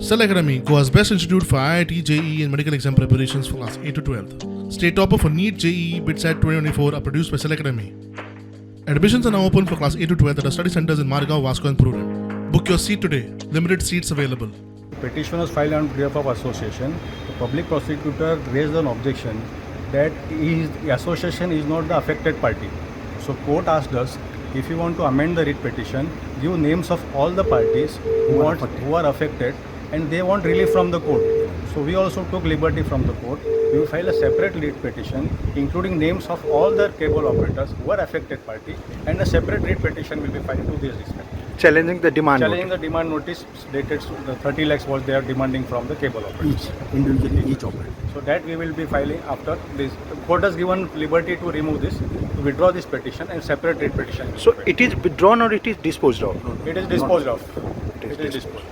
Cell Academy, Goa's best institute for IIT, JEE and medical exam preparations for class 8 to 12th. State topper for NEET, JEE, BITSAT 2024 are produced by Cell Academy. Admissions are now open for class 8 to 12th at our study centers in Margao, Vasco and Prudent. Book your seat today. Limited seats available. Petition was filed on behalf of association. The public prosecutor raised an objection that the association is not the affected party. So court asked us, if you want to amend the writ petition, give names of all the parties who are affected and they want relief from the court. So we also took liberty from the court. We will file a separate writ petition including names of all the cable operators who are affected party, and a separate writ petition will be filed to this respect. Challenging the demand Challenging the demand notice dated the 30 lakhs was they are demanding from the cable operators. each operator. So that we will be filing after this. The court has given liberty to remove this, to withdraw this petition and separate writ petition. So it is withdrawn or it is disposed of? It is disposed of. It is disposed.